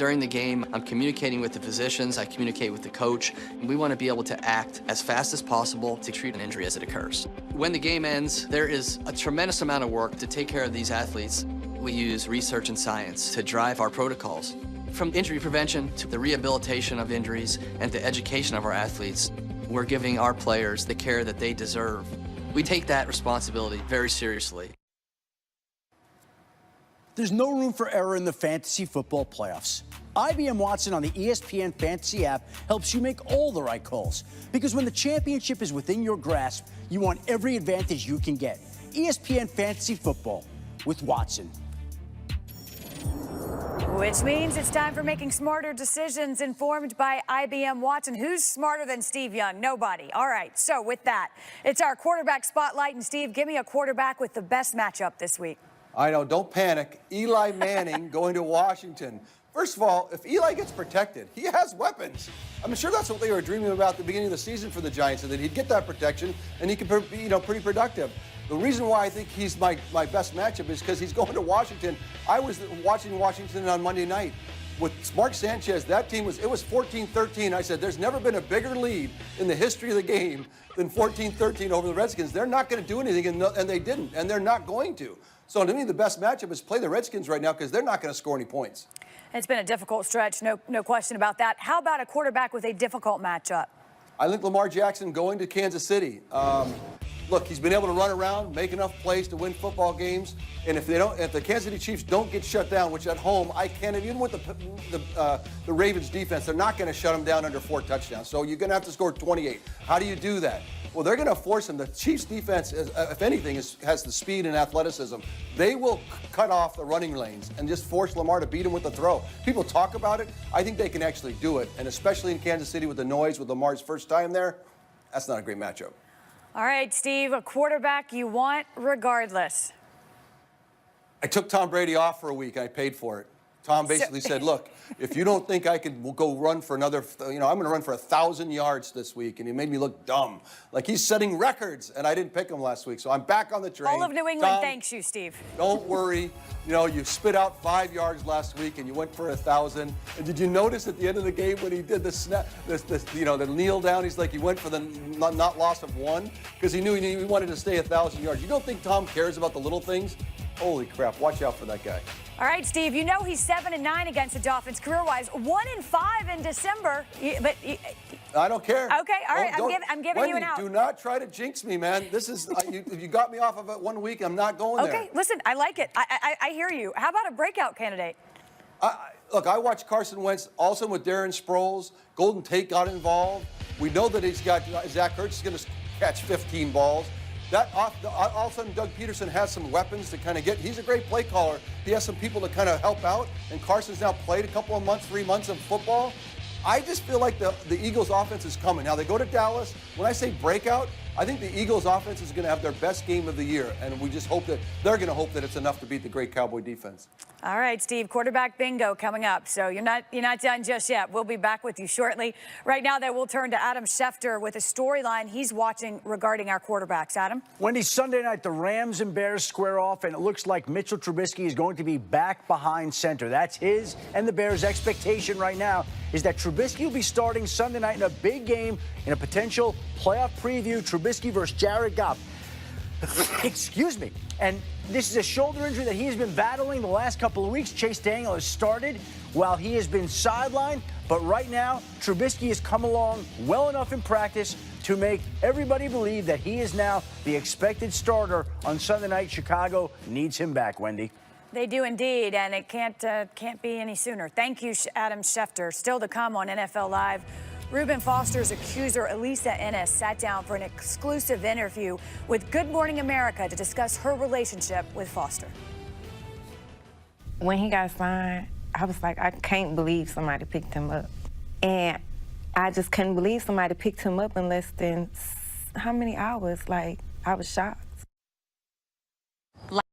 During the game, I'm communicating with the physicians, I communicate with the coach, and we want to be able to act as fast as possible to treat an injury as it occurs. When the game ends, there is a tremendous amount of work to take care of these athletes. We use research and science to drive our protocols. From injury prevention to the rehabilitation of injuries and the education of our athletes, we're giving our players the care that they deserve. We take that responsibility very seriously. There's no room for error in the fantasy football playoffs. IBM Watson on the ESPN Fantasy app helps you make all the right calls. Because when the championship is within your grasp, you want every advantage you can get. ESPN Fantasy Football with Watson. Which means it's time for making smarter decisions informed by IBM Watson. Who's smarter than Steve Young? Nobody. All right, so with that, it's our quarterback spotlight. And Steve, give me a quarterback with the best matchup this week. I know, don't panic. Eli Manning going to Washington. First of all, if Eli gets protected, he has weapons. I'm sure that's what they were dreaming about at the beginning of the season for the Giants, that he'd get that protection and he could be, pretty productive. The reason why I think he's my best matchup is because he's going to Washington. I was watching Washington on Monday night. With Mark Sanchez, that team it was 14-13. I said, there's never been a bigger lead in the history of the game than 14-13 over the Redskins. They're not going to do anything, and they didn't, and they're not going to. So to me, the best matchup is play the Redskins right now because they're not going to score any points. It's been a difficult stretch, no question about that. How about a quarterback with a difficult matchup? I think Lamar Jackson going to Kansas City. Look, he's been able to run around, make enough plays to win football games. And if the Kansas City Chiefs don't get shut down, which at home I can't, even with the Ravens defense, they're not going to shut them down under 4 touchdowns. So you're going to have to score 28. How do you do that? Well, they're going to force him. The Chiefs' defense, if anything, has the speed and athleticism. They will cut off the running lanes and just force Lamar to beat him with the throw. People talk about it. I think they can actually do it. And especially in Kansas City with the noise, with Lamar's first time there, that's not a great matchup. All right, Steve, a quarterback you want regardless. I took Tom Brady off for a week. I paid for it. Tom basically said, look, if you don't think I can go run for another, I'm going to run for 1,000 yards this week. And he made me look dumb. Like he's setting records, and I didn't pick him last week. So I'm back on the train. All of New England Tom, thanks you, Steve. Don't worry. You spit out 5 yards last week, and you went for 1,000. And did you notice at the end of the game when he did the snap, the kneel down, he went for the not loss of 1 because he knew he wanted to stay 1,000 yards. You don't think Tom cares about the little things? Holy crap, watch out for that guy. All right, Steve, he's 7-9 against the Dolphins career-wise, 1-5 in December. I don't care. Okay, all right, I'm giving Wendy, you an out. Do not try to jinx me, man. This is, you got me off of it 1 week, I'm not going there. Okay, listen, I like it. I hear you. How about a breakout candidate? Look, I watched Carson Wentz also with Darren Sproles. Golden Tate got involved. We know that he's got Zach Ertz is going to catch 15 balls. All of a sudden, Doug Peterson has some weapons to kind of get. He's a great play caller. He has some people to kind of help out. And Carson's now played a couple of months, 3 months of football. I just feel like the Eagles' offense is coming. Now, they go to Dallas. When I say breakout, I think the Eagles' offense is going to have their best game of the year. And we just hope that they're going to hope that it's enough to beat the great Cowboy defense. All right, Steve, quarterback bingo coming up. So you're not done just yet. We'll be back with you shortly. Right now, though, we'll turn to Adam Schefter with a storyline he's watching regarding our quarterbacks. Adam? Wendy, Sunday night, the Rams and Bears square off, and it looks like Mitchell Trubisky is going to be back behind center. That's his and the Bears' expectation right now is that Trubisky will be starting Sunday night in a big game in a potential playoff preview, Trubisky versus Jared Goff. Excuse me. And this is a shoulder injury that he has been battling the last couple of weeks. Chase Daniel has started while he has been sidelined. But right now, Trubisky has come along well enough in practice to make everybody believe that he is now the expected starter on Sunday night. Chicago needs him back, Wendy. They do indeed, and it can't be any sooner. Thank you, Adam Schefter. Still to come on NFL Live. Reuben Foster's accuser, Elisa Ennis, sat down for an exclusive interview with Good Morning America to discuss her relationship with Foster. When he got signed, I was like, I can't believe somebody picked him up. And I just couldn't believe somebody picked him up in less than how many hours? Like, I was shocked.